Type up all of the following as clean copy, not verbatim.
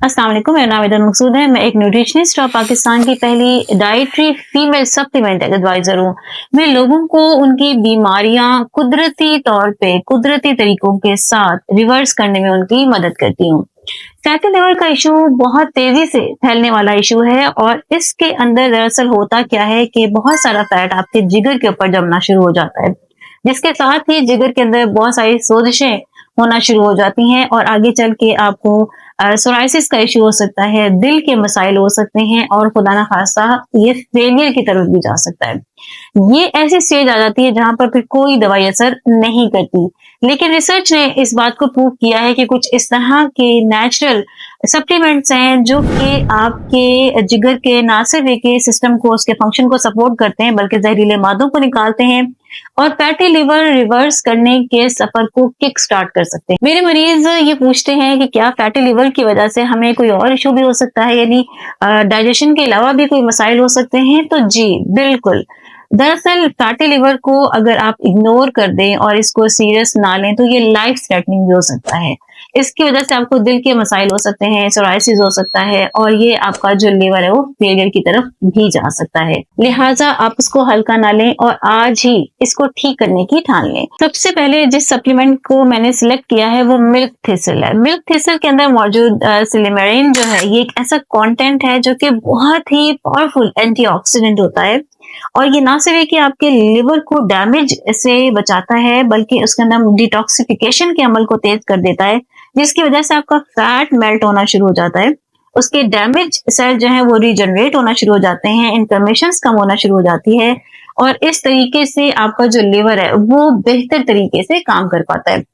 अस्सलाम वालेकुम, मेरा नाम वेदन मकसूद है। मैं एक न्यूट्रिशनिस्ट और पाकिस्तान की पहली डाइटरी फीमेल सप्लीमेंट एडवाइजर हूँ। मैं लोगों को उनकी बीमारियां कुदरती तौर पे कुदरती तरीकों के साथ रिवर्स करने में उनकी मदद करती हूँ। फैटी लिवर का इशू बहुत तेजी से फैलने वाला इशू है और इसके अंदर दरअसल होता क्या है कि बहुत सारा फैट आपके जिगर के ऊपर जमना शुरू हो जाता है, जिसके साथ ही जिगर के अंदर बहुत सारी सोजिशें होना शुरू हो जाती हैं और आगे चल के आपको सोराइसिस का इशू हो सकता है, दिल के मसाइल हो सकते हैं और खुदा ना खास्ता ये फेलियर की तरफ भी जा सकता है। ये ऐसी स्टेज आ जाती है जहां पर फिर कोई दवाई असर नहीं करती। लेकिन रिसर्च ने इस बात को प्रूव किया है कि कुछ इस तरह के नेचुरल सप्लीमेंट्स हैं जो कि आपके जिगर के ना सिर्फ एक सिस्टम को उसके फंक्शन को सपोर्ट करते हैं बल्कि जहरीले मादों को निकालते हैं और फैटी लिवर रिवर्स करने के सफर को किक स्टार्ट कर सकते हैं। मेरे मरीज ये पूछते हैं कि क्या फैटी लिवर की वजह से हमें कोई और इशू भी हो सकता है, यानी डाइजेशन के अलावा भी कोई मसाइल हो सकते हैं? तो जी बिल्कुल। दरअसल फैटी लिवर को अगर आप इग्नोर कर दें और इसको सीरियस ना लें तो ये लाइफ थ्रेटनिंग भी हो सकता है। इसकी वजह से आपको दिल के मसाइल हो सकते हैं, सोराइसिस हो सकता है और ये आपका जो लिवर है वो फेलियर की तरफ भी जा सकता है। लिहाजा आप इसको हल्का ना लें और आज ही इसको ठीक करने की ठान लें। सबसे पहले जिस सप्लीमेंट को मैंने सिलेक्ट किया है वो मिल्क थिसल है। मिल्क थिसल के अंदर मौजूद सिलिमेरिन जो है ये एक ऐसा कंटेंट है जो कि बहुत ही पावरफुल एंटीऑक्सीडेंट होता है और ये ना सिर्फ कि आपके लिवर को डैमेज से बचाता है बल्कि उसके अंदर डिटॉक्सिफिकेशन के अमल को तेज कर देता है, जिसकी वजह से आपका फैट मेल्ट होना शुरू हो जाता है, उसके डैमेज सेल जो है वो रीजनरेट होना शुरू हो जाते हैं, इन्फ्लेमेशंस कम होना शुरू हो जाती है और इस तरीके से आपका जो लिवर है वो बेहतर तरीके से काम कर पाता है।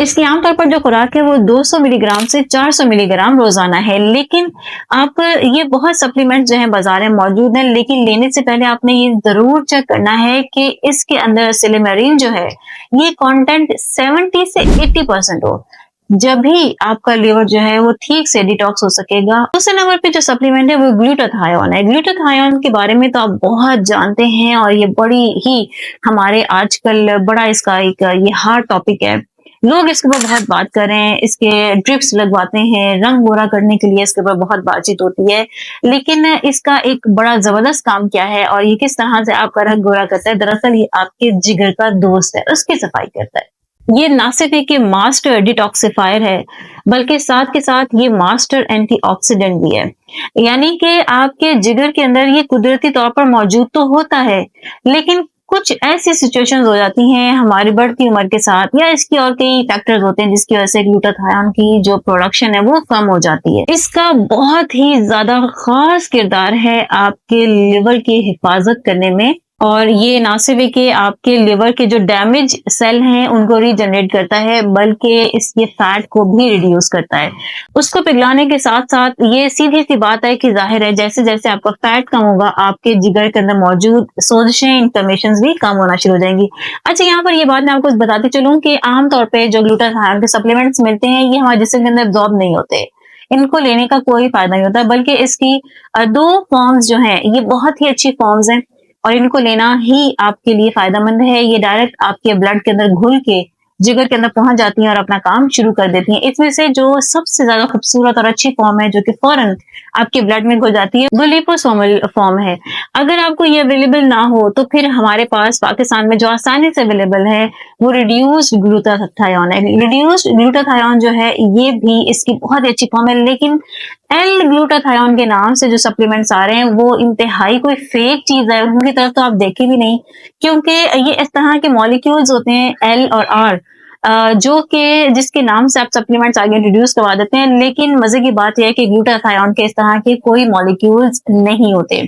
इसकी आमतौर पर जो खुराक है वो 200 मिलीग्राम से 400 मिलीग्राम रोजाना है, लेकिन आप ये बहुत सप्लीमेंट जो है बाजार में मौजूद हैं, लेकिन लेने से पहले आपने ये जरूर चेक करना है कि इसके अंदर सिलिमेरिन जो है ये कंटेंट 70 से 80% हो, जब भी आपका लिवर जो है वो ठीक से डिटॉक्स हो सकेगा। दूसरे नंबर पे जो सप्लीमेंट है वो ग्लूटाथायोन है। ग्लूटाथायोन के बारे में तो आप बहुत जानते हैं और ये बड़ी ही हमारे आजकल बड़ा इसका एक ये हार्ड टॉपिक है। लोग इसके ऊपर बहुत बात कर रहे हैं, इसके ड्रिप्स लगवाते हैं, रंग गोरा करने के लिए इसके ऊपर बहुत बातचीत होती है, लेकिन इसका एक बड़ा जबरदस्त काम क्या है और ये किस तरह से आपका रंग गोरा करता है? दरअसल ये आपके जिगर का दोस्त है, उसकी सफाई करता है। ये ना सिर्फ एक मास्टर डिटॉक्सिफायर है बल्कि साथ के साथ ये मास्टर एंटीऑक्सीडेंट भी है, यानी कि आपके जिगर के अंदर ये कुदरती तौर पर मौजूद तो होता है, लेकिन कुछ ऐसी सिचुएशंस हो जाती हैं हमारी बढ़ती उम्र के साथ या इसकी और कई फैक्टर्स होते हैं जिसकी वजह से ग्लूटाथायोन की जो प्रोडक्शन है वो कम हो जाती है। इसका बहुत ही ज्यादा खास किरदार है आपके लिवर की हिफाजत करने में और ये ना सिर्फ कि आपके लिवर के जो डैमेज सेल हैं उनको रीजनरेट करता है बल्कि इसके फैट को भी रिड्यूस करता है। उसको पिघलाने के साथ साथ ये सीधी सी बात है कि जाहिर है जैसे जैसे आपका फैट कम होगा आपके जिगर के अंदर मौजूद सोजिशें इन्फ्लेमेशंस भी कम होना शुरू हो जाएंगी। अच्छा, यहाँ पर ये बात मैं आपको बताती चलूं कि आमतौर पर जो ग्लूटाथायोन के सप्लीमेंट्स मिलते हैं ये हमारे जिस्म के अंदर एब्जॉर्ब नहीं होते, इनको लेने का कोई फायदा नहीं होता, बल्कि इसकी दो फॉर्म्स जो हैं ये बहुत ही अच्छी फॉर्म्स हैं और इनको लेना ही आपके लिए फायदेमंद है। ये डायरेक्ट आपके ब्लड के अंदर घुल के जिगर के अंदर पहुंच जाती हैं और अपना काम शुरू कर देती हैं। इसमें से जो सबसे ज्यादा खूबसूरत और अच्छी फॉर्म है जो कि फौरन आपके ब्लड में घुल जाती है वो लिपोसोमल फॉर्म है। अगर आपको ये अवेलेबल ना हो तो फिर हमारे पास पाकिस्तान में जो आसानी से अवेलेबल है वो रिड्यूस्ड ग्लूटाथायोन है। रिड्यूस्ड ग्लूटाथायोन जो है ये भी इसकी बहुत ही अच्छी फॉर्म है, लेकिन एल ग्लूटाथायोन के नाम से जो सप्लीमेंट्स आ रहे हैं वो इंतहाई कोई फेक चीज है, उनकी तरफ तो आप देखे भी नहीं, क्योंकि ये इस तरह के मॉलिक्यूल्स होते हैं एल और आर जो कि जिसके नाम से आप सप्लीमेंट्स आगे इंट्रोड्यूस करवा देते हैं, लेकिन मजे की बात यह है कि ग्लूटाथायोन के इस तरह के कोई मॉलिक्यूल्स नहीं होते।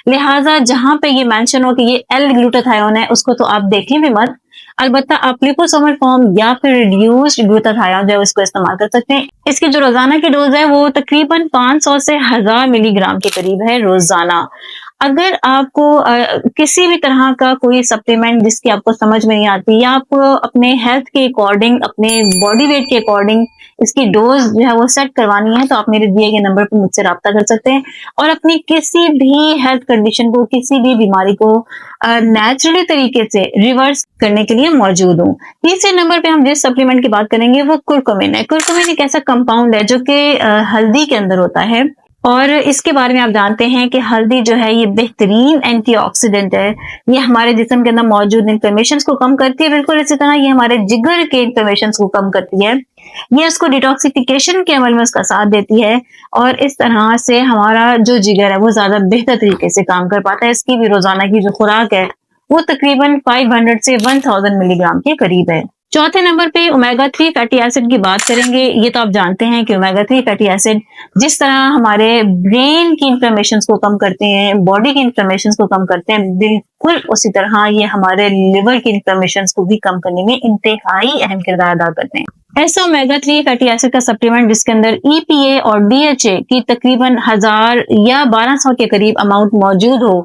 लिहाजा जहां पे ये मेंशन हो कि ये एल ग्लूटाथायोन है उसको तो आप देखें भी मत। अलबत्ता आप लिपोसोमल फॉर्म या फिर रिड्यूस्ड ग्लूटाथायोन जो है उसको इस्तेमाल कर सकते हैं। इसकी जो रोजाना की डोज है वो तकरीबन 500 से 1000 मिलीग्राम के करीब है रोजाना। अगर आपको किसी भी तरह का कोई सप्लीमेंट जिसकी आपको समझ में नहीं आती या आपको अपने हेल्थ के अकॉर्डिंग, अपने बॉडी वेट के अकॉर्डिंग इसकी डोज जो है वो सेट करवानी है, तो आप मेरे दिए गए नंबर पर मुझसे राब्ता कर सकते हैं और अपनी किसी भी हेल्थ कंडीशन को, किसी भी बीमारी को नेचुरली तरीके से रिवर्स करने के लिए मौजूद हूँ। तीसरे नंबर पे हम जिस सप्लीमेंट की बात करेंगे वो कुरकुमिन है। कुरकुमिन एक ऐसा कंपाउंड है जो कि हल्दी के अंदर होता है और इसके बारे में आप जानते हैं कि हल्दी जो है ये बेहतरीन एंटीऑक्सीडेंट है। ये हमारे जिस्म के अंदर मौजूद इन्फ्लेमेशन को कम करती है, बिल्कुल इसी तरह ये हमारे जिगर के इन्फ्लेमेशन को कम करती है। ये उसको डिटॉक्सिफिकेशन के अमल में उसका साथ देती है और इस तरह से हमारा जो जिगर है वो ज्यादा बेहतर तरीके से काम कर पाता है। इसकी भी रोजाना की जो खुराक है वो तकरीबन 500 से 1000 मिलीग्राम के करीब है। चौथे नंबर पे ओमेगा 3 फैटी एसिड की बात करेंगे। ये तो आप जानते हैं कि ओमेगा 3 फैटी एसिड जिस तरह हमारे ब्रेन की इन्फ्लेमेशन को कम करते हैं, बॉडी की इन्फ्लेमेशन को कम करते हैं, बिल्कुल उसी तरह ये हमारे लिवर की इन्फ्लेमेशन को भी कम करने में इंतहाई अहम किरदार अदा करते हैं। ऐसा ओमेगा 3 फैटी एसिड का सप्लीमेंट जिसके अंदर EPA और DHA की तकरीबन 1000 या 1200 के करीब अमाउंट मौजूद हो,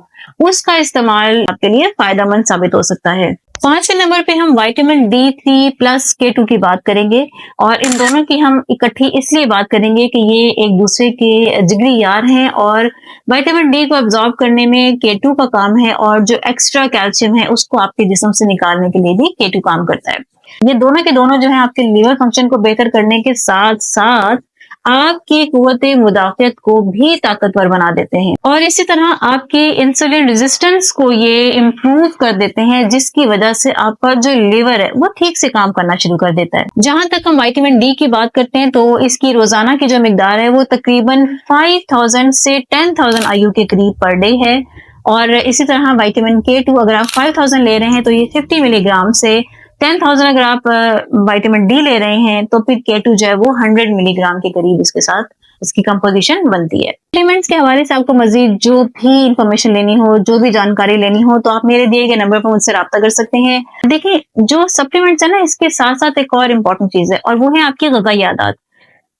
उसका इस्तेमाल आपके लिए फायदेमंद साबित हो सकता है। पांचवें नंबर पे हम विटामिन D3 प्लस K2 की बात करेंगे और इन दोनों की हम इकट्ठी इसलिए बात करेंगे कि ये एक दूसरे के जिगरी यार हैं और विटामिन D को अब्सॉर्ब करने में K2 का काम है और जो एक्स्ट्रा कैल्शियम है उसको आपके जिस्म से निकालने के लिए भी K2 काम करता है। ये दोनों के दोनों जो है आपके लीवर फंक्शन को बेहतर करने के साथ साथ आपकी कुव्वते मुदाफियत को भी ताकतवर बना देते हैं और इसी तरह आपके इंसुलिन रेजिस्टेंस को ये इम्प्रूव कर देते हैं, जिसकी वजह से आपका जो लिवर है वो ठीक से काम करना शुरू कर देता है। जहां तक हम विटामिन D की बात करते हैं तो इसकी रोजाना की जो मिकदार है वो तकरीबन 5000 से 10,000 IU के करीब पर डे है और इसी तरह विटामिन K2 अगर आप 5000 ले रहे हैं तो ये 50 मिलीग्राम से 10,000 अगर आप विटामिन D ले रहे हैं तो फिर K2 जो है वो 100 मिलीग्राम के करीब इसके साथ इसकी कंपोजिशन बनती है। सप्लीमेंट्स के हवाले से आपको मजीद जो भी इंफॉर्मेशन लेनी हो, जो भी जानकारी लेनी हो तो आप मेरे दिए गए नंबर पर मुझसे राब्ता कर सकते हैं। देखिए जो सप्लीमेंट्स है ना, इसके साथ साथ एक और इम्पोर्टेंट चीज है और वो है आपकी ग़िज़ाई आदत।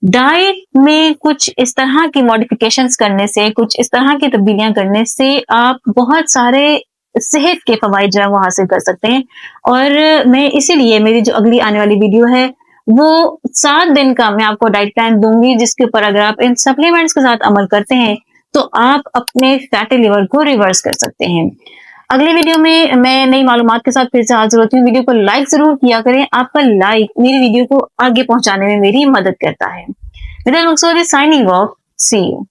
डाइट में कुछ इस तरह की मॉडिफिकेशंस करने से, कुछ इस तरह की तब्दीलियां करने से आप बहुत सारे सेहत के फवाइद जो है वो हासिल कर सकते हैं और मैं इसीलिए मेरी जो अगली आने वाली वीडियो है वो 7 दिन का मैं आपको डाइट प्लान दूंगी, जिसके ऊपर अगर आप इन सप्लीमेंट्स के साथ अमल करते हैं तो आप अपने फैटी लिवर को रिवर्स कर सकते हैं। अगली वीडियो में मैं नई मालूमात के साथ फिर से हाजिर होती हूँ। वीडियो को लाइक जरूर किया करें, आपका लाइक मेरी वीडियो को आगे पहुंचाने में मेरी मदद करता है। मेरा मकसूद है साइनिंग ऑफ, सी यू।